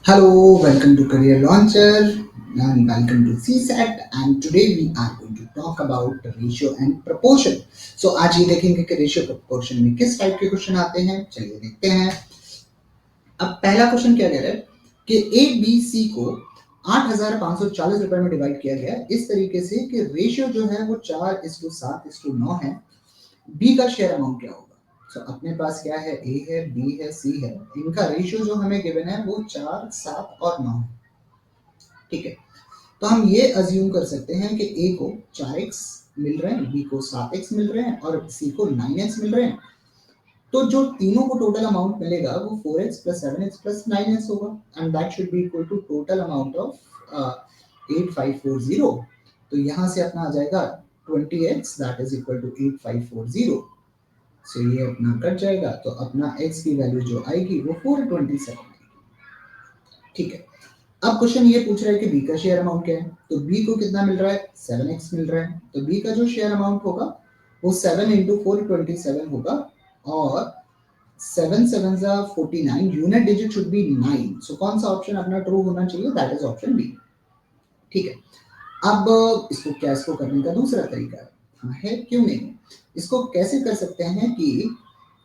Hello, welcome to Career Launcher and welcome to CSAT and today we are going to talk about ratio and proportion. So आज ये देखेंगे कि ratio proportion में किस type के question आते हैं। चलिए देखते हैं। अब पहला क्वेश्चन क्या कह रहा है कि ए बी सी को 8,540 रुपए में डिवाइड किया गया है इस तरीके से कि रेशियो जो है वो 4:7:9 है। बी का शेयर अमाउंट क्या होगा? तो अपने पास क्या है, ए है, बी है, सी है। इनका रेशियो जो हमें गिवन है वो 4, 7 और 9 है। ठीक है, तो हम ये अज्यूम कर सकते हैं कि ए को 4x मिल रहे हैं, बी को 7x मिल रहे हैं और सी को 9x मिल रहे हैं। तो जो तीनों को टोटल अमाउंट मिलेगा वो 4x plus 7x plus 9x होगा and that should be equal to total amount of 8540। तो यहाँ से अपना आ जाएगा 20x that is equal to 8540। So ये अपना कट जाएगा तो अपना x की वैल्यू जो आएगी वो 427 आएगी। ठीक है, अब क्वेश्चन ये पूछ रहा है कि बी का शेयर अमाउंट क्या है। तो बी को कितना मिल रहा है, 7x मिल रहा है। तो बी का जो शेयर अमाउंट होगा वो 7 इंटू 427 होगा और 7 7 49 यूनिट डिजिट शुड बी 9। सो कौन सा ऑप्शन अपना ट्रू होना चाहिए, दैट इज ऑप्शन बी। ठीक है, अब इसको करने का दूसरा तरीका है। हाँ है, क्यों नहीं। इसको कैसे कर सकते हैं कि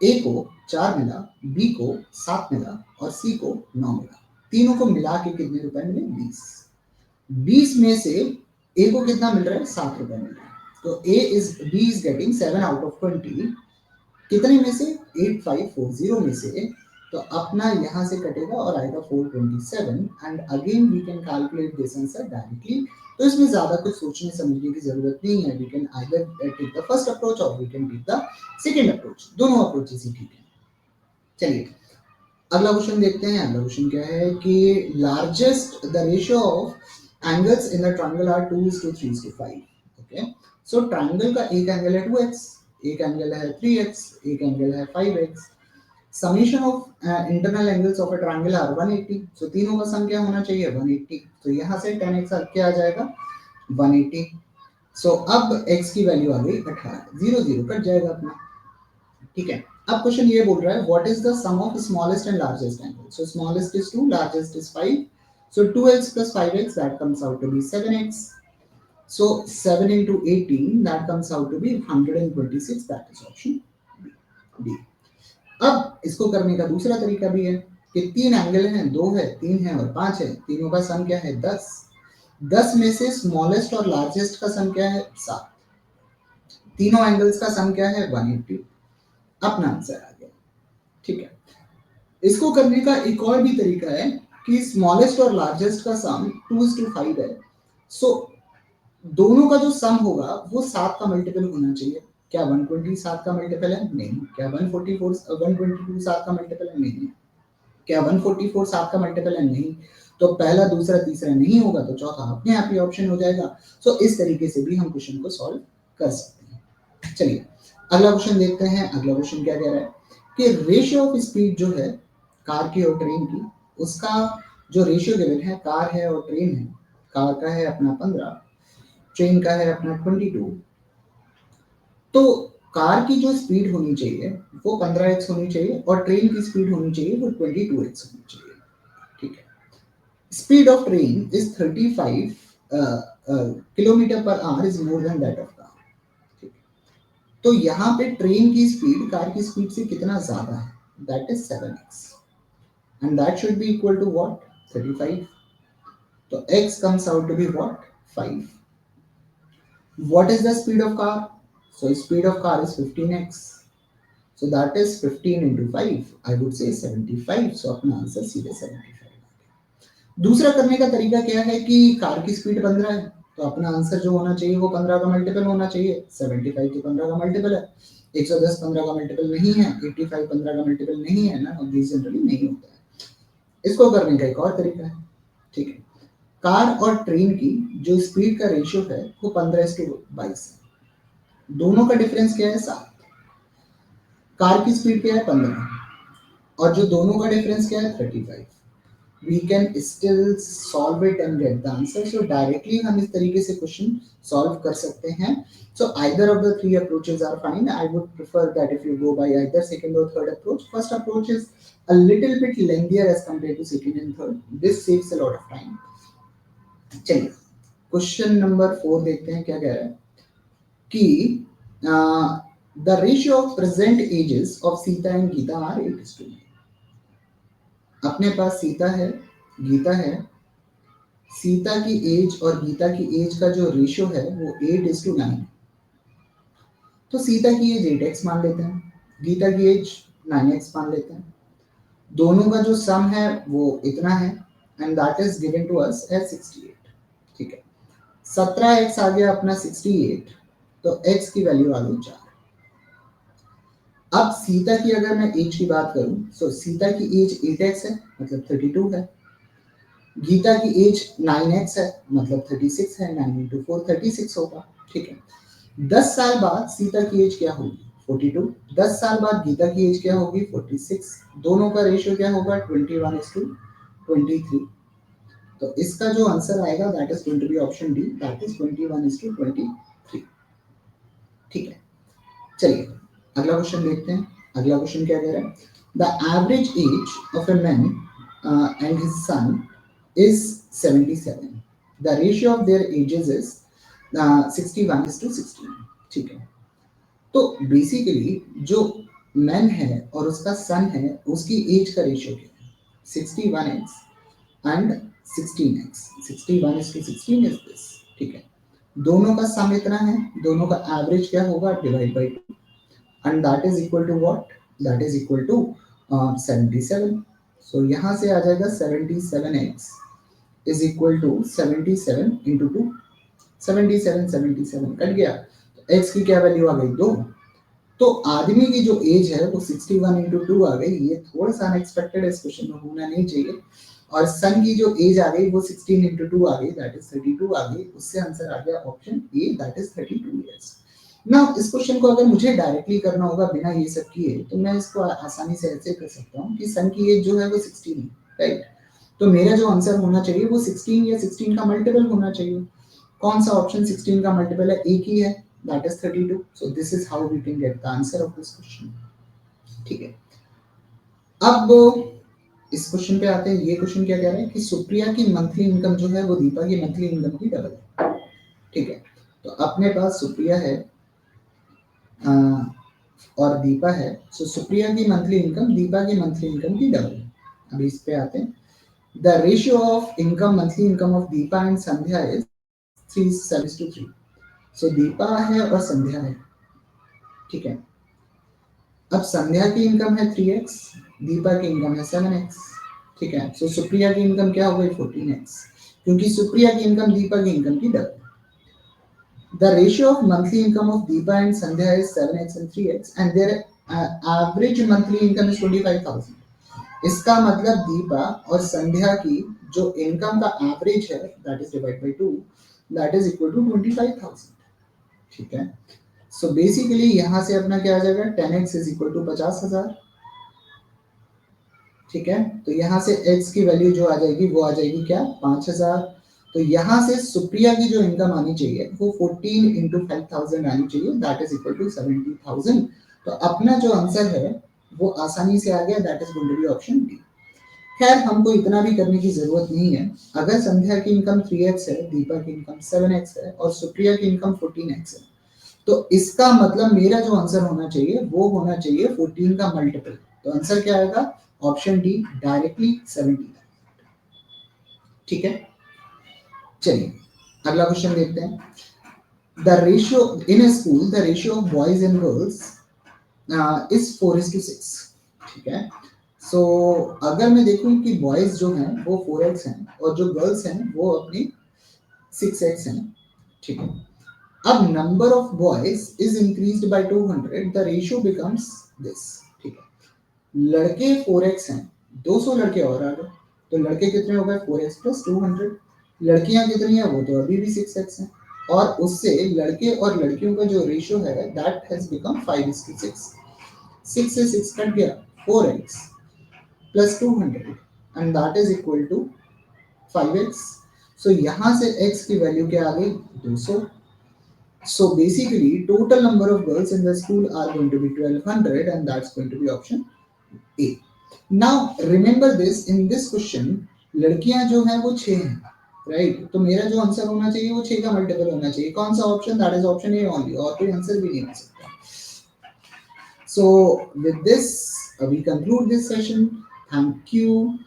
ए को 4 मिला, बी को 7 मिला और सी को 9 मिला। तीनों को मिला के कितने रुपए मिले, 20। 20 में से ए को कितना मिल रहा है, 7 रुपए मिल रहा है। तो B is getting 7 out of 20। कितने में से, 8540 में से। तो अपना यहां से कटेगा और आएगा 427 and again we can calculate this answer directly. तो इसमें ज्यादा कुछ सोचने समझने की जरूरत नहीं है। We can either take the first approach और we can take the second approach. दोनों अप्रोचेस ही ठीक है। चलिए अगला क्वेश्चन देखते हैं। अगला क्वेश्चन क्या है कि largest the ratio of angles in the triangle are 2:3:5। Okay, so triangle का एक एंगल है 2x, एक एंगल है 3x, एक एंगल है 5x। Summation of internal angles of a triangle are 180। So तीनों का सम क्या होना चाहिए, 180। तो यहां से 10x क्या आ जाएगा, 180। सो अब x की वैल्यू आ गई 18, 0 0 कट जाएगा अपना। ठीक है, अब क्वेश्चन ये बोल रहा है what is the sum of smallest and largest angle. So smallest is 2, largest is 5। So 2x plus 5x that comes out to be 7x. So 7 into 18 that comes out to be 126, that is option B। अब इसको करने का दूसरा तरीका भी है कि तीन एंगल हैं, 2 है, 3 है और 5 है। तीनों का सम क्या है, 10। 10 में से स्मॉलेस्ट और लार्जेस्ट का सम क्या है, 7। तीनों एंगल्स का सम क्या है, 180। अपना आंसर आ गया। ठीक है, इसको करने का एक और भी तरीका है कि स्मॉलेस्ट और लार्जेस्ट का सम 2:5 है। सो दोनों का जो सम होगा वो 7 का मल्टीपल होना चाहिए। क्या 120 7 का मल्टीपल है, नहीं। क्या 122 7 का मल्टीपल है, नहीं। क्या 144 7 का मल्टीपल है, नहीं। तो पहला दूसरा तीसरा नहीं होगा तो चौथा अपने आप ही ऑप्शन हो जाएगा। सो इस तरीके से भी हम क्वेश्चन को सॉल्व कर सकते हैं। चलिए अगला क्वेश्चन देखते हैं। अगला क्वेश्चन क्या कह रहा है कि रेशियो ऑफ स्पीड जो है कार की और ट्रेन की, उसका जो रेशियो गिवन है, कार है और ट्रेन है। कार का है अपना 15, ट्रेन का है अपना 22। तो कार की जो स्पीड होनी चाहिए वो 15x होनी चाहिए और ट्रेन की स्पीड होनी चाहिए वो 22x होनी चाहिए। ठीक है, speed of train is 35 kilometre per hour is more than that of car. ठीक है, तो यहाँ पे ट्रेन की स्पीड कार की स्पीड से कितना ज्यादा है, that is 7x and that should be equal to what, 35। तो x comes out to be what, 5। What is the speed of car? So speed of car is 15x, so that is 15 into 5, I would say 75। so अपना answer सीधे 75। दूसरा करने का तरीका क्या है कि कार की स्पीड 15 है तो अपना आंसर जो होना चाहिए वो 15 का मल्टीपल होना चाहिए। 75 के 15 का मल्टीपल है, 110 15 का मल्टीपल नहीं है, 85 15 का मल्टीपल नहीं है ना, जनरली नहीं होता है। इसको करने का एक और तरीका है। ठीक है, कार और ट्रेन की जो स्पीड का रेशियो है वो 15:22 है। दोनों का डिफरेंस क्या है, 7। कार की स्पीड क्या है, 15 और जो दोनों का डिफरेंस क्या है, 35। We can still solve it and get the answer. So directly हम इस तरीके से क्वेश्चन सॉल्व कर सकते हैं। So either of the three approaches are fine. I would prefer that if you go by either second और third approach. First approach is a little bit lengthier as compared to second and third. This saves a lot of time. चलिए question number 4 देखते हैं क्या कह रहा है कि the ratio of present ages of Sita and Gita are 8:9. अपने पास सीता है, गीता है, सीता की एज और गीता की एज का जो रेशियो है वो 8:9. तो सीता की एज 8x मान लेते हैं, गीता की एज 9x मान लेते हैं. दोनों का जो सम है वो इतना है and that is given to us age 68. ठीक है, 17x आ गया अपना 68, तो x की वैल्यू आ गई 4. अब सीता की अगर मैं एज की बात करूं तो सीता की एज 8x है मतलब 32 है, गीता की एज 9x है मतलब 36 है, 9 into 4 36 होगा. ठीक है, 10 साल बाद सीता की एज क्या होगी 42, 10 साल बाद गीता की एज क्या होगी 46. दोनों का रेशियो क्या होगा 21:23. तो इसका जो आंसर आएगा that is going to be option D, that is 21:23. ठीक है, चलिए अगला क्वेश्चन देखते हैं. अगला क्वेश्चन क्या कह रहा है, the average age of a man and his son is 77. The ratio of their ages is 61:16. ठीक है, तो बेसिकली जो मैन है और उसका सन है उसकी एज का रेशियो क्या है 61x and 16x. 61:16 is this. ठीक है, दोनों का सम इतना है, दोनों का एवरेज क्या होगा divide by 2 and that is equal to what, that is equal to 77. So यहां से आ जाएगा 77x is equal to 77 into 2. 77 cut गया, तो x की क्या वैल्यू आ गई 2. तो आदमी की जो एज है वो 61 into 2 आ गई. ये थोड़ा सा अनएक्सपेक्टेड इस क्वेश्चन में होना नहीं चाहिए. और सन की जो एज आ गई वो 16 into 2 आ गई, दैट इज 32 आ गई. उससे आंसर आ गया option A, that is 32 years. Now इस क्वेश्चन को अगर मुझे डायरेक्टली करना होगा बिना ये सब किए तो मैं इसको आसानी से ऐसे कर सकता हूँ कि सन की एज जो है वो 16 है, राइट. तो मेरा जो आंसर होना चाहिए वो 16 या 16 का मल्टीपल होना चाहिए. कौन सा ऑप्शन 16 का मल्टीपल है, एक ही है, that is 32. So this is how we can get the answer of this question. ठीक है, अब इस क्वेश्चन पे आते हैं. ये क्वेश्चन क्या कह रहा है कि सुप्रिया की मंथली इनकम जो है वो दीपा की मंथली इनकम की डबल है. ठीक है, तो अपने पास सुप्रिया है और दीपा है. सो सुप्रिया की मंथली इनकम दीपा की मंथली इनकम की डबल है. अभी इस पे आते हैं. The ratio of income, monthly income of Deepa and Sandhya is 3:3. So Deepa है और संध्या है. ठीक है, अब संध्या की इनकम है 3x, दीपा की इनकम है 7x. ठीक है, सो सुप्रिया की इनकम क्या हो गई 14x, क्योंकि सुप्रिया की इनकम दीपा की इनकम की double. The ratio of monthly income of Deepa and Sandhya is 7x and 3x and their average monthly income is 25,000. इसका मतलब दीपा और संध्या की जो इनकम का एवरेज है that is divide by 2, that is equal to 25,000. ठीक है, सो बेसिकली यहां से अपना क्या आ जाएगा 10x इज इक्वल टू 50,000. ठीक है, तो यहां से x की वैल्यू जो आ जाएगी वो आ जाएगी क्या 5,000. तो यहां से सुप्रिया की जो इनकम आनी चाहिए वो 14 into 5,000 आनी चाहिए, दैट इज इक्वल टू 70,000. तो अपना जो आंसर है वो आसानी से आ गया, that is going to be option D. खैर हमको इतना भी करने की जरूरत नहीं है. अगर संध्या की इनकम 3x है, दीपा की इनकम 7x है और सुप्रिया की इनकम 14x है, तो इसका मतलब मेरा जो आंसर होना चाहिए वो होना चाहिए 14 का मल्टीपल. तो आंसर क्या आएगा ऑप्शन डी, डायरेक्टली 70. ठीक है, चलिए अगला क्वेश्चन देखते हैं. The ratio in A school, the ratio of boys and girls is 4:6. ठीक है, सो अगर मैं देखूं कि बॉयज जो हैं वो 4x हैं और जो गर्ल्स हैं वो अपनी 6x हैं. ठीक है, अब number of boys is increased by 200, the ratio becomes this. ठीक है, लड़के 4x हैं, 200 लड़के और आ गए, तो लड़के कितने हो गए 4x प्लस 200. लड़कियां कितनी है वो तो अभी भी 6x हैं, और उससे लड़के और लड़कियों का जो रेशियो है दैट हैज बिकम 5:6. 6 से 6 कट गया, 4x plus 200 and that is equal to 5x. So यहाँ से x की वैल्यू क्या आ गई 200. So basically total number of girls in the school are going to be 1200 and that's going to be option A. Now remember this, in this question लड़कियां जो हैं वो 6 हैं, राइट? तो मेरा जो आंसर होना चाहिए वो 6 का मल्टीपल होना चाहिए। कौन सा option? That is option A only, और कोई आंसर भी नहीं हो सकता। So with this we conclude this session. Thank you.